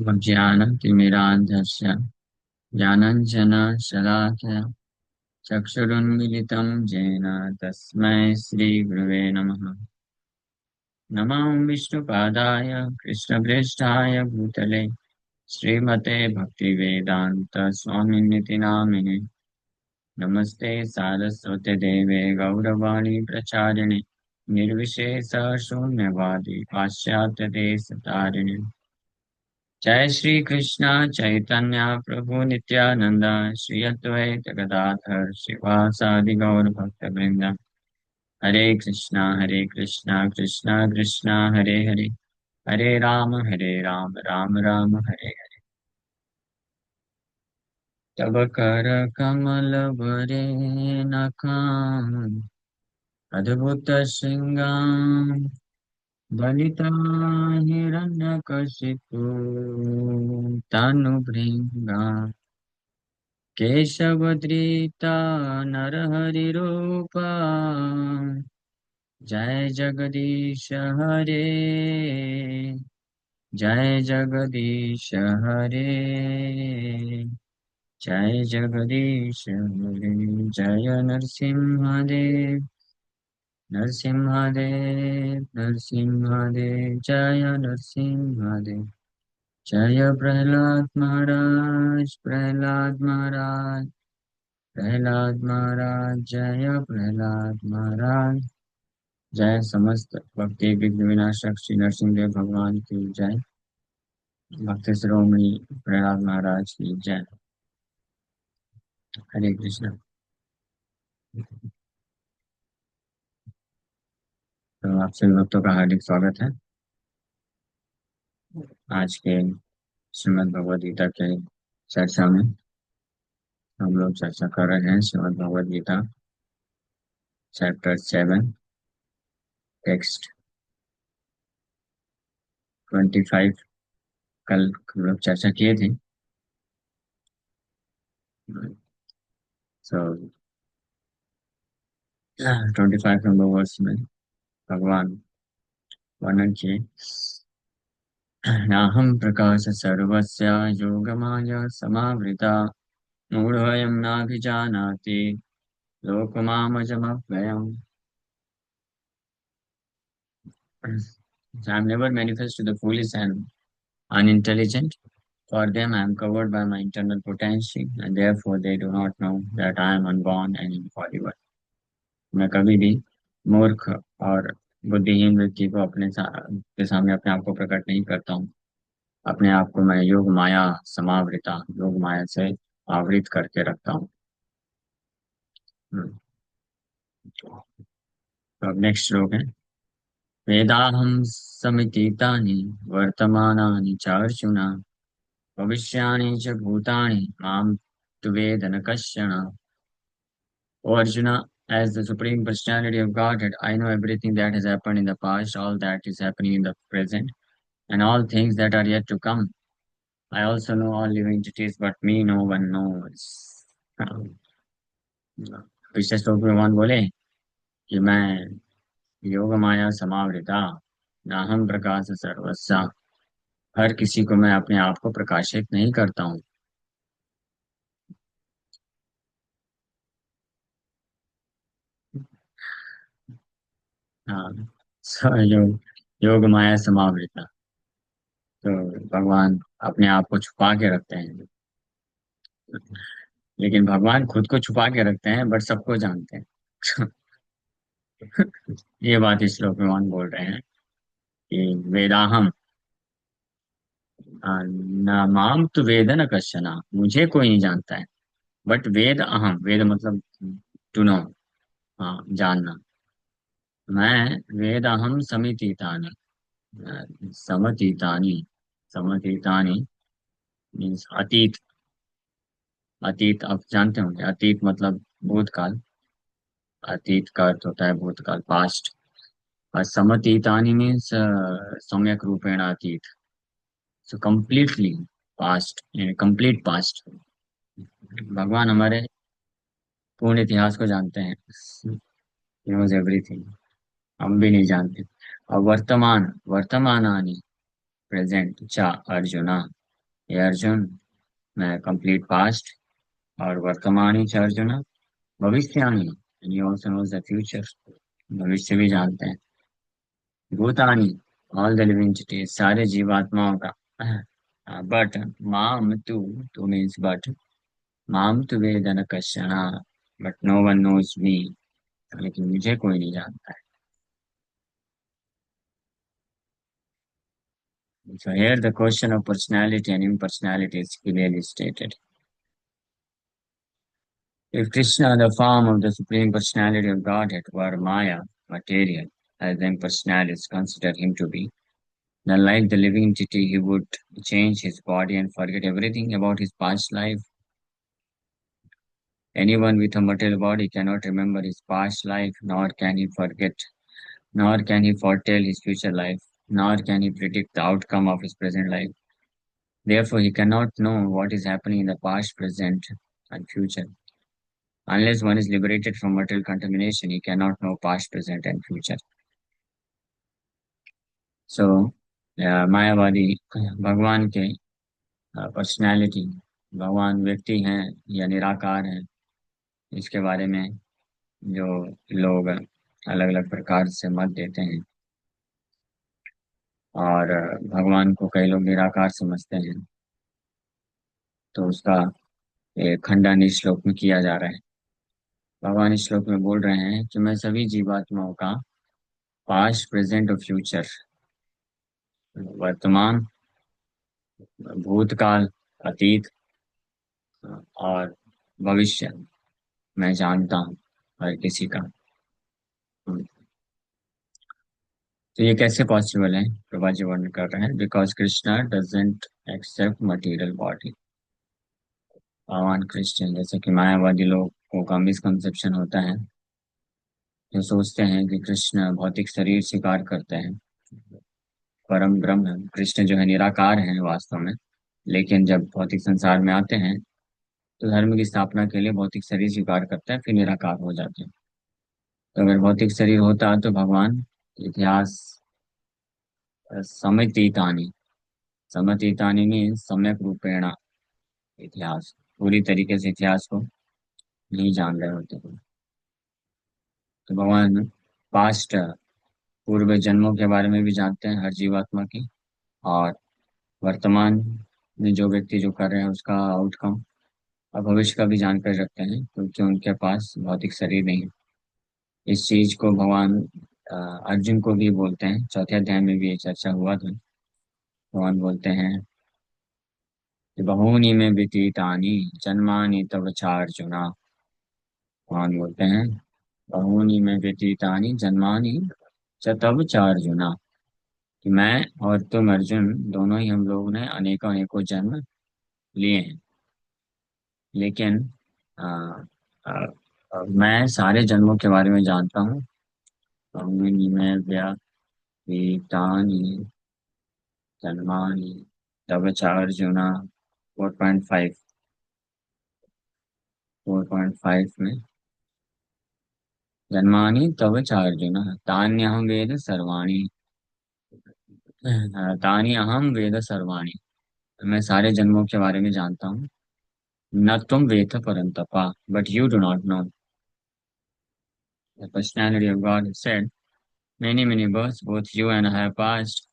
ज्ञानतिमिरान्धस्य ज्ञानञ्जनशलाकया चक्षुरुन्मिलितं येन तस्मै श्रीगुरवे नमः। नमो विष्णुपादाय कृष्णप्रेष्ठाय भूतले श्रीमते भक्तिवेदान्त स्वामिनिति नामिने। नमस्ते सारस्वते देवे गौरवाणी प्रचारिणे निर्विशेष शून्यवादी पाश्चात्य देश तारिणे। जय श्री कृष्ण चैतन्य प्रभु नित्यानंद श्री अद्वैत गदाधर श्रीवासादि गौर भक्त वृंद। हरे कृष्णा कृष्णा कृष्णा हरे हरे, हरे राम राम राम हरे हरे। तब कर कमल बरे नखान अद्भुत श्रृंगार ललिता हिरण्यकशिपु तनु भृंगा केशवद्रीता नरहरिरूपा जय जगदीश हरे, जय जगदीश हरे, जय जगदीश हरे। जय नरसिंहदेव, नरसिंहदेव नरसिंहदेव, जय नरसिंहदेव। जय प्रहलाद महाराज, प्रहलाद महाराज, प्रहलाद महाराज, जय प्रहलाद महाराज। जय समस्त भक्ति विघ्न विनाशक श्री नरसिंहदेव भगवान की जय। भक्त शिरोमणि प्रहलाद महाराज की जय। हरे कृष्ण। तो आप सभी भक्तों का हार्दिक स्वागत है। आज के श्रीमद् भगवद गीता के चर्चा में हम लोग चर्चा कर रहे हैं श्रीमद् भगवद गीता चैप्टर 7 टेक्स्ट 25। कल हम लोग चर्चा किए थे। सो 25 नंबर वर्ष में भगवान वर्णन किए, नाहं प्रकाश सर्वस्य Yogmaya समावृता मूढ़ोऽयं नाभिजानाति लोकमामजमव्ययम्। I am never manifest to the foolish and unintelligent. For them I am covered by my internal potency, and therefore they do not know that I am unborn and infallible. मैं कभी भी मूर्ख और बुद्धिहीन व्यक्ति को के सामने अपने आप को प्रकट नहीं करता हूँ। अपने आप को मैं योग माया समावृता, योग माया से आवृत करके रखता हूँ। तो अब नेक्स्ट श्लोक है। वेदाहं समितीतानि वर्तमानानि च अर्जुन भविष्याणि च भूतानि मां तु वेद न कश्चन। O Arjuna, as the Supreme Personality of Godhead, I know everything that has happened in the past, all that is happening in the present, and all things that are yet to come. I also know all living entities, but me no one knows. पिछले श्लोक में भगवान बोले कि मैं योग माया समावृता नाहम प्रकाश सर्वस्व, हर किसी को मैं अपने आप को प्रकाशित नहीं करता हूँ। हाँ, योग योग माया समावृता, तो भगवान अपने आप को छुपा के रखते हैं। लेकिन भगवान खुद को छुपा के रखते हैं बट सबको जानते हैं। ये बात इस श्लोक में भगवान बोल रहे हैं कि वेदाहम न माम तो वेद न कश्चना, मुझे कोई नहीं जानता है, बट वेद अहम, वेद मतलब टू नो, हाँ जानना। मैं वेद अहम समितीतानि, समतीतानि, समतीतानि मीन्स अतीत। अतीत आप जानते होंगे, अतीत मतलब भूतकाल। अतीत का अर्थ होता है भूतकाल, पास्ट। और समतीतानि मीन्स सम्यक रूपेण अतीत, so completely past, complete past. भगवान हमारे पूर्ण इतिहास को जानते हैं। ही नोज एवरीथिंग, हम भी नहीं जानते। और वर्तमान वर्तमानानि, प्रेजेंट चा अर्जुना, ये अर्जुन, मैं कंप्लीट पास्ट और वर्तमान च अर्जुन, भविष्याणि and he also knows the future, भविष्य भी जानते हैं। भूतानि, ऑल द लिविंग एंटिटीज, सारे जीवात्माओं का। बट माम तू मीन्स बट, माम तु वेद न कश्चन, but no one knows me, लेकिन मुझे कोई नहीं जानता है। So here the question of personality and impersonality is clearly stated. If Krishna, the form of the Supreme Personality of Godhead, were Maya, material, as the impersonalists consider him to be, then like the living entity, he would change his body and forget everything about his past life. Anyone with a material body cannot remember his past life, nor can he forget, nor can he foretell his future life, nor can he predict the outcome of his present life. Therefore, he cannot know what is happening in the past, present, and future. Unless one is liberated from material contamination, he cannot know past, present, and future. So, मायावादी भगवान के personality, भगवान व्यक्ति हैं या निराकार हैं, इसके बारे में जो लोग अलग अलग प्रकार से मत देते हैं, और भगवान को कई लोग निराकार समझते हैं, तो उसका एक खंडन इस श्लोक में किया जा रहा है। भगवान इस श्लोक में बोल रहे हैं कि मैं सभी जीवात्माओं का पास्ट, प्रेजेंट और फ्यूचर, वर्तमान, भूतकाल, अतीत और भविष्य मैं जानता हूँ हर किसी का। तो ये कैसे पॉसिबल है, प्रभा जी वर्णन कर रहे हैं, because Krishna doesn't accept material body. भगवान कृष्ण, जैसे कि मायावादी लोगों का मिसकंसेप्शन होता है, जो सोचते हैं कि कृष्ण भौतिक शरीर स्वीकार करते हैं, परम ब्रह्म कृष्ण जो है निराकार है वास्तव में, लेकिन जब भौतिक संसार में आते हैं तो धर्म की स्थापना के लिए भौतिक शरीर स्वीकार करते हैं, फिर निराकार हो जाते हैं। तो अगर भौतिक शरीर होता तो भगवान इतिहास समतीतानी, समतीतानी में सम्यक रूपेण, इतिहास पूरी तरीके से इतिहास को नहीं जान रहे होते हैं। तो भगवान पास्ट, पूर्व जन्मों के बारे में भी जानते हैं हर जीवात्मा की, और वर्तमान में जो व्यक्ति जो कर रहे हैं उसका आउटकम, और भविष्य का भी जानकारी रखते हैं, क्योंकि उनके पास भौतिक शरीर नहीं है। इस चीज को भगवान अ, अर्जुन को भी बोलते हैं, चौथे अध्याय में भी ये चर्चा हुआ था। भगवान बोलते हैं कि बहूनि में व्यतीतानि जन्मानि तव चार्जुना, भगवान बोलते हैं बहूनि में व्यतीतानि जन्मानि च तव चार्जुना, कि मैं और तुम अर्जुन दोनों ही, हम लोगों ने अनेकों अनेकों जन्म लिए हैं, लेकिन आ, आ, मैं सारे जन्मों के बारे में जानता हूँ। बहूनि में व्यतीतानि जन्मानि तव च अर्जुना, 4.5, 4.5 में, जन्मानि तव च अर्जुन तान्यहं वेद सर्वाणि, तानि अहम वेद सर्वाणि, मैं सारे जन्मों के बारे में जानता हूँ। न तुम वेद परंतपा, but you do not know. The personality of God has said, many, many births, both you and I have passed.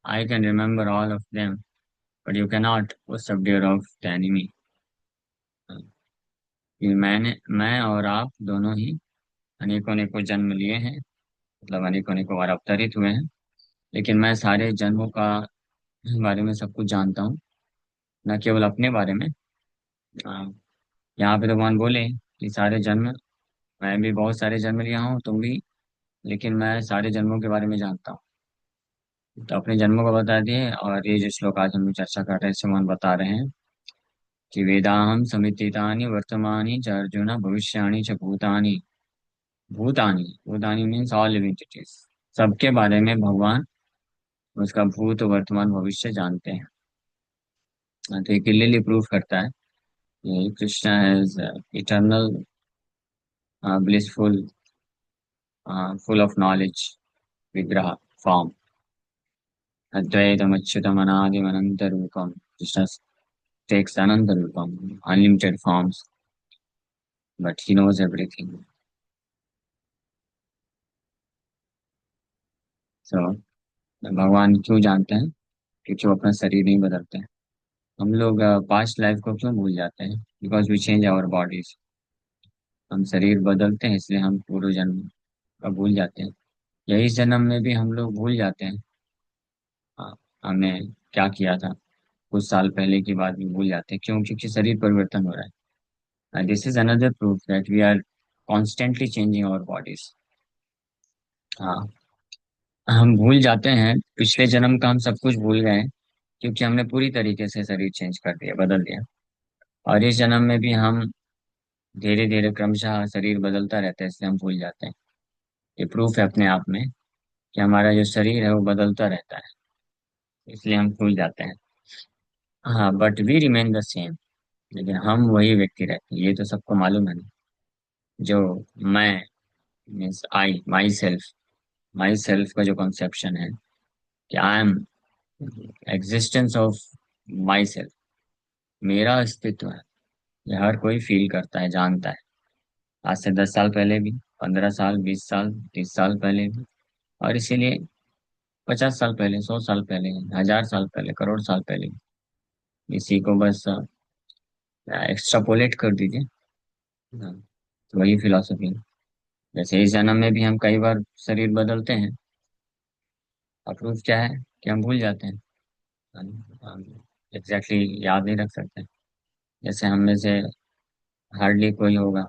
I can remember all of them, but you cannot, O subduer of the enemy. कि मैं और आप दोनों ही अनेकों अनेकों जन्म लिए हैं, मतलब अनेकों अनेकों बार अवतरित हुए हैं, लेकिन मैं सारे जन्मों का बारे में सब कुछ जानता हूँ, न केवल अपने बारे में। आ, यहाँ पे तो भगवान बोले कि सारे जन्म, मैं भी बहुत सारे जन्म लिया हूँ, तुम भी, लेकिन मैं सारे जन्मों के बारे में जानता हूँ। तो अपने जन्मों को बता दिए, और ये जो श्लोक आज हम लोग चर्चा कर रहे हैं इसमें भगवान बता रहे हैं कि वेदाहम समितितानि वर्तमानि च अर्जुन भविष्याणि च भूतानि, भूतानि, भूतानि मीन्स ऑल लिविंग एंटिटीज, सबके बारे में भगवान उसका भूत वर्तमान भविष्य जानते हैं। तो ये क्लियरली प्रूव करता है कि Krishna has eternal, blissful, full of knowledge, विग्रह, form, अद्वैतम Achyutam अनादिम Anant Rupam Krishna. takes another form, unlimited forms, but he knows everything. So भगवान क्यों जानते हैं? क्योंकि वो अपना शरीर नहीं बदलते हैं। हम लोग पास्ट लाइफ को क्यों भूल जाते हैं? Because we change our bodies. हम शरीर बदलते हैं, इसलिए हम पूर्व जन्म का भूल जाते हैं। यही जन्म में भी हम लोग भूल जाते हैं। हाँ, हमने क्या किया था कुछ साल पहले की बात भी भूल जाते हैं। क्यों? क्योंकि शरीर परिवर्तन हो रहा है। This is another proof that we are constantly changing our bodies. हाँ, हम भूल जाते हैं पिछले जन्म का, हम सब कुछ भूल गए हैं, क्योंकि हमने पूरी तरीके से शरीर चेंज कर दिया, बदल दिया। और इस जन्म में भी हम धीरे धीरे क्रमशः शरीर बदलता रहता है, इसलिए हम भूल जाते हैं। ये प्रूफ है अपने आप में कि हमारा जो शरीर है वो बदलता रहता है, इसलिए हम भूल जाते हैं। हाँ, but we remain the same. लेकिन हम वही व्यक्ति रहते हैं, ये तो सबको मालूम है ना। जो मैं, मीन्स आई, माई सेल्फ का जो कॉन्सेप्शन है कि I am existence of my self, मेरा अस्तित्व है, ये हर कोई फील करता है, जानता है। आज से 10 साल पहले भी, 15 साल, 20 साल, 30 साल पहले भी, और इसीलिए 50 साल पहले, 100 साल पहले, 1000 साल पहले, करोड़ साल पहले भी। इसी को बस एक्स्ट्रापोलेट कर दीजिए। हाँ, तो वही फिलॉसफी है। जैसे इस जन्म में भी हम कई बार शरीर बदलते हैं। अप्रूव क्या है? कि हम भूल जाते हैं। हम एग्जैक्टली याद नहीं रख सकते। जैसे हम में से हार्डली कोई होगा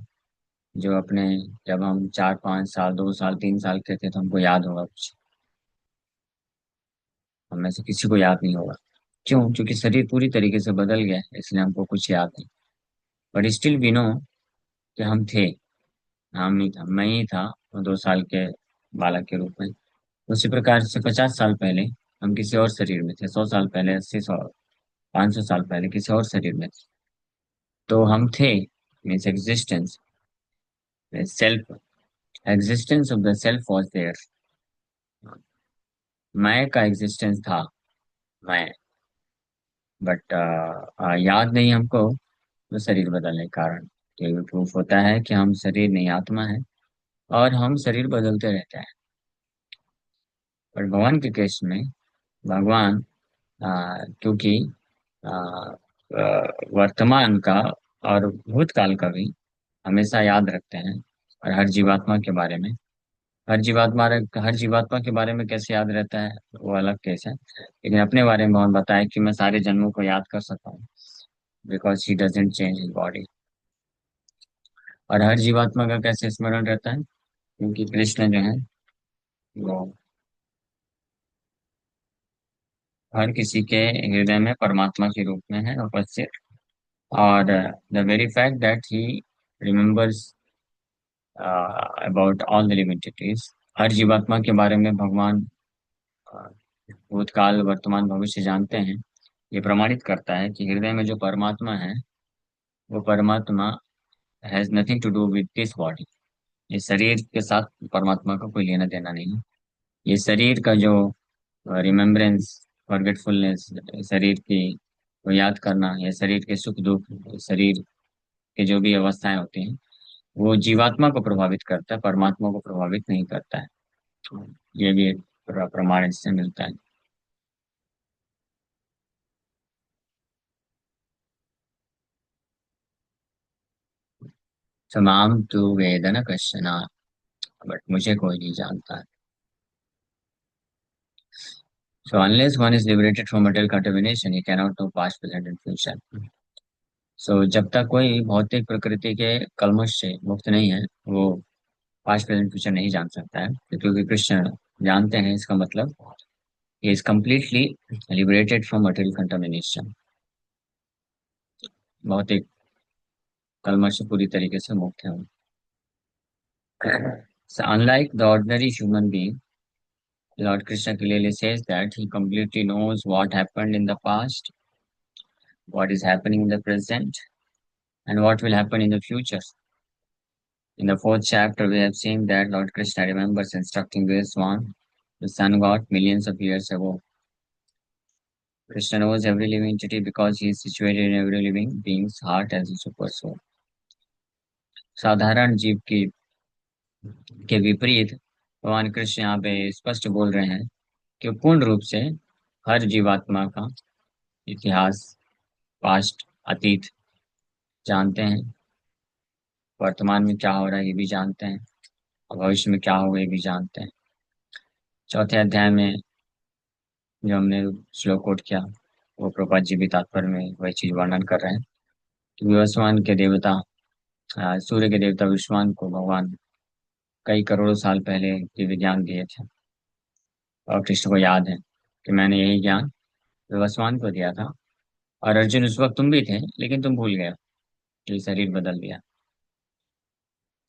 जो अपने, जब हम 4 5 साल, 2 साल, 3 साल के थे तो हमको याद होगा कुछ। हम में से किसी को याद नहीं होगा। क्यों? क्योंकि शरीर पूरी तरीके से बदल गया है, इसलिए हमको कुछ याद नहीं। बट स्टिल वी नो कि हम थे। हम नहीं था, मैं ही था 2 साल के बालक के रूप में। उसी प्रकार से 50 साल पहले हम किसी और शरीर में थे, 100 साल पहले, 80 100, 500 साल पहले किसी और शरीर में थे। तो हम थे, means existence, self, existence of the self was there. मैं का एग्जिस्टेंस था, मैं। बट याद नहीं हमको, तो शरीर बदलने के कारण। तो ये प्रूफ होता है कि हम शरीर नहीं, आत्मा है, और हम शरीर बदलते रहते हैं। पर भगवान के केस में, भगवान क्योंकि आ, वर्तमान का और भूतकाल का भी हमेशा याद रखते हैं। और हर जीवात्मा के बारे में, हर जीवात्मा के बारे में कैसे याद रहता है वो अलग केस है। लेकिन अपने बारे में भगवान बताया कि मैं सारे जन्मों को याद कर सकता हूँ, because he doesn't change his body. और हर जीवात्मा का कैसे स्मरण रहता है? क्योंकि कृष्ण जो है वो हर किसी के हृदय में परमात्मा के रूप में है उपस्थित। और the very fact that he remembers about all the living entities, हर जीवात्मा के बारे में भगवान uh, भूतकाल, वर्तमान, भविष्य जानते हैं। ये प्रमाणित करता है कि हृदय में जो परमात्मा है, वो परमात्मा has nothing to do with this body. ये शरीर के साथ परमात्मा का कोई लेना देना नहीं है। ये शरीर का जो रिमेम्बरेंस, फॉरगेटफुलनेस, शरीर की को याद करना, या शरीर के सुख दुख, शरीर के जो भी अवस्थाएं होती हैं, वो जीवात्मा को प्रभावित करता है, परमात्मा को प्रभावित नहीं करता है। ये भी एक प्रमाण इससे मिलता है। समाम तु वेदन कश्चन, बट मुझे कोई नहीं जानता है। So unless one is liberated from material contamination, he cannot know past, present and future. So जब तक कोई भौतिक प्रकृति के कलमश से मुक्त नहीं है, वो पास्ट, प्रेजेंट, फ्यूचर नहीं जान सकता है। क्योंकि कृष्ण जानते हैं, इसका मतलब he is completely liberated from material contamination, भौतिक कलमश से पूरी तरीके से मुक्त है वो। So unlike the ordinary human being, Lord Krishna clearly says that he completely knows what happened in the past, what is happening in the present, and what will happen in the future. In the fourth chapter, we have seen that Lord Krishna remembers instructing this one, the sun god, millions of years ago. Krishna knows every living entity because he is situated in every living being's heart as a super soul. साधारण जीव की के विपरीत भगवान कृष्ण यहाँ पे स्पष्ट बोल रहे हैं कि वो पूर्ण रूप से हर जीवात्मा का इतिहास, पास्ट, अतीत जानते हैं। वर्तमान में क्या हो रहा है ये भी जानते हैं, और भविष्य में क्या होगा ये भी जानते हैं। चौथे अध्याय में जो हमने श्लोक कोट किया, वो प्रभुपाद जी भी तात्पर्य में वही चीज वर्णन कर रहे हैं कि विवस्वान के देवता, सूर्य के देवता विश्वान को भगवान कई करोड़ों साल पहले दिव्य ज्ञान दिए थे। और कृष्ण को याद है कि मैंने यही ज्ञान विवस्वान को दिया था। और अर्जुन, उस वक्त तुम भी थे लेकिन तुम भूल गए, कि शरीर बदल दिया।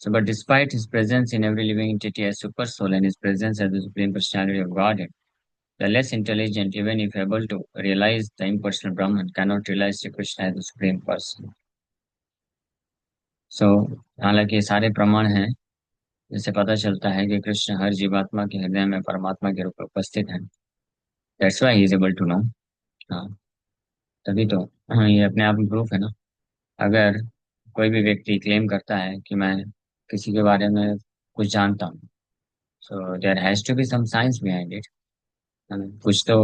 So, but despite his presence in every living entity as super soul and his presence as the supreme personality of Godhead, the less intelligent, even if able to realize the impersonal Brahman, cannot realize Sri Krishna as the supreme person. So, हालांकि ये सारे प्रमाण हैं जिससे पता चलता है कि कृष्ण हर जीवात्मा के हृदय में परमात्मा के रूप में उपस्थित है। That's why he is able to know. हाँ, तभी तो। हाँ, ये अपने आप में प्रूफ है ना। अगर कोई भी व्यक्ति क्लेम करता है कि मैं किसी के बारे में कुछ जानता हूँ, so there has to be some science behind it. कुछ तो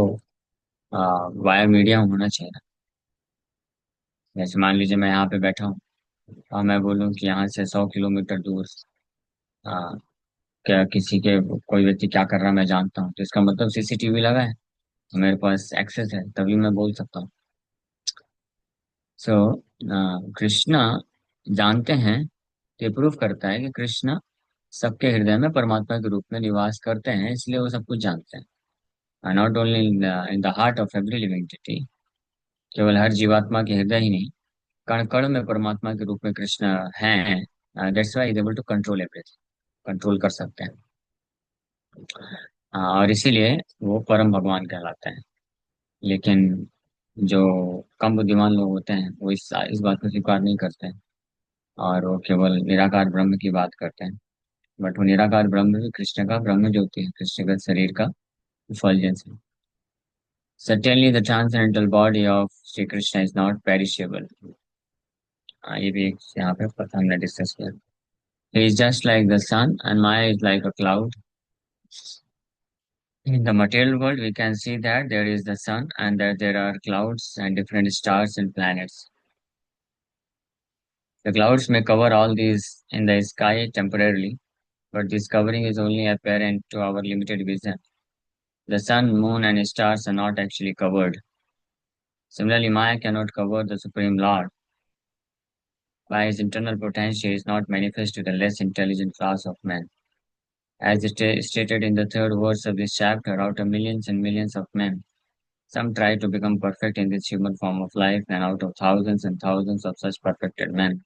वाया मीडिया होना चाहिए ना। जैसे मान लीजिए मैं यहाँ पे बैठा हूँ और मैं बोलूँ कि यहाँ से 100 किलोमीटर दूर आ, क्या किसी के कोई व्यक्ति क्या कर रहा है मैं जानता हूँ, तो इसका मतलब सीसीटीवी लगा है, तो मेरे पास एक्सेस है, तभी मैं बोल सकता हूँ। सो कृष्णा जानते हैं, तो ये प्रूफ करता है कि कृष्णा सबके हृदय में परमात्मा के रूप में निवास करते हैं, इसलिए वो सब कुछ जानते हैं। Not only in the heart of every living entity, केवल हर जीवात्मा के हृदय ही नहीं, कण कण में परमात्मा के रूप में कृष्ण हैं। That's why is able to control everything, control कर सकते हैं। और इसीलिए वो परम भगवान कहलाते हैं। लेकिन जो कम बुद्धिमान लोग होते हैं वो इस बात को स्वीकार नहीं करते हैं, और वो केवल निराकार ब्रह्म की बात करते हैं। बट वो निराकार ब्रह्म भी कृष्ण का ब्रह्म ज्योति है, कृष्ण का शरीर का effulgence है। Certainly the transcendental body of Sri Krishna is not perishable. ये भी एक यहाँ पे पता हमने डिस्कस किया। He is just like the sun and Maya is like a cloud. In the material world, we can see that there is the sun and that there are clouds and different stars and planets. The clouds may cover all these in the sky temporarily, but this covering is only apparent to our limited vision. The sun, moon, and stars are not actually covered. Similarly, Maya cannot cover the Supreme Lord. By his internal potential, he is not manifest to the less intelligent class of men. As stated in the third verse of this chapter, out of millions and millions of men, some try to become perfect in this human form of life, and out of thousands and thousands of such perfected men,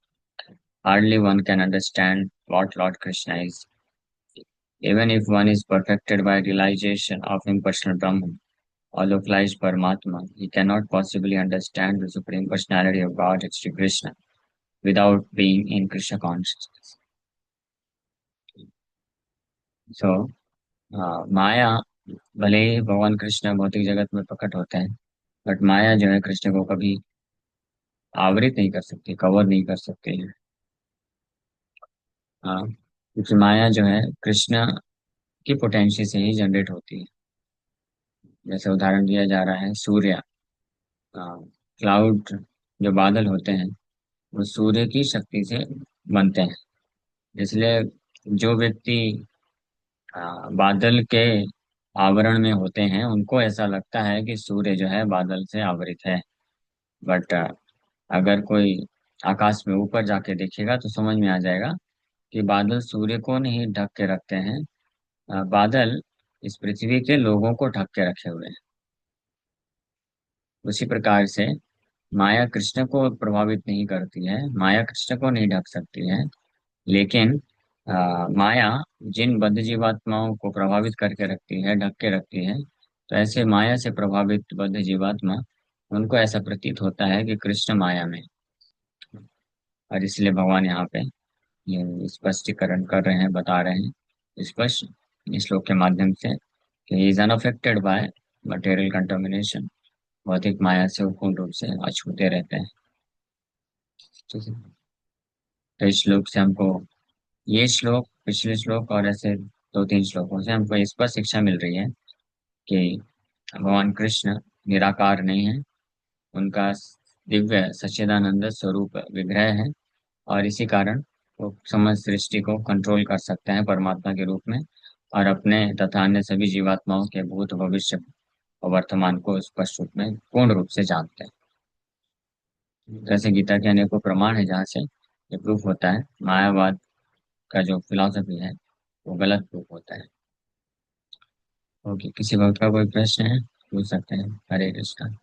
hardly one can understand what Lord Krishna is. Even if one is perfected by realization of impersonal Brahman, or localized Paramatma, he cannot possibly understand the Supreme Personality of God, Sri Krishna, without being in Krishna consciousness. So, माया, भले ही भगवान कृष्ण भौतिक जगत में प्रकट होते हैं, but माया जो है कृष्ण को कभी आवृत नहीं कर सकती, कवर नहीं कर सकती है। हाँ, क्योंकि माया जो है कृष्ण की पोटेंशियल से ही जनरेट होती है। जैसे उदाहरण दिया जा रहा है सूर्य, क्लाउड, जो बादल होते हैं वो सूर्य की शक्ति से बनते हैं। इसलिए जो व्यक्ति बादल के आवरण में होते हैं उनको ऐसा लगता है कि सूर्य जो है बादल से आवृत है। बट अगर कोई आकाश में ऊपर जाके देखेगा तो समझ में आ जाएगा कि बादल सूर्य को नहीं ढक के रखते हैं, बादल इस पृथ्वी के लोगों को ढक के रखे हुए हैं। उसी प्रकार से माया कृष्ण को प्रभावित नहीं करती है, माया कृष्ण को नहीं ढक सकती है। लेकिन माया जिन बद्ध जीवात्माओं को प्रभावित करके रखती है, ढक के रखती है, तो ऐसे माया से प्रभावित बद्ध जीवात्मा, उनको ऐसा प्रतीत होता है कि कृष्ण माया में। और इसलिए भगवान यहाँ पे ये स्पष्टीकरण कर रहे हैं, बता रहे हैं स्पष्ट इस श्लोक के माध्यम से कि he is unaffected by material contamination, भौतिक माया से वो पूर्ण रूप से अछूते रहते हैं। ठीक है। तो इस श्लोक से हमको, ये श्लोक, पिछले श्लोक और ऐसे दो तीन श्लोकों से हमको इस पर शिक्षा मिल रही है कि भगवान कृष्ण निराकार नहीं है। उनका दिव्य सच्चिदानंद स्वरूप विग्रह है, और इसी कारण वो समस्त सृष्टि को कंट्रोल कर सकते हैं परमात्मा के रूप में, और अपने तथा अन्य सभी जीवात्माओं के भूत भविष्य और वर्तमान को स्पष्ट रूप में पूर्ण रूप से जानते हैं। जैसे गीता के अनेकों प्रमाण है जहाँ से ये प्रूफ होता है, मायावाद का जो फिलॉसफी है वो गलत प्रूफ होता है। ओके, किसी वक्त का कोई प्रश्न है पूछ सकते हैं। हरे कृष्णा।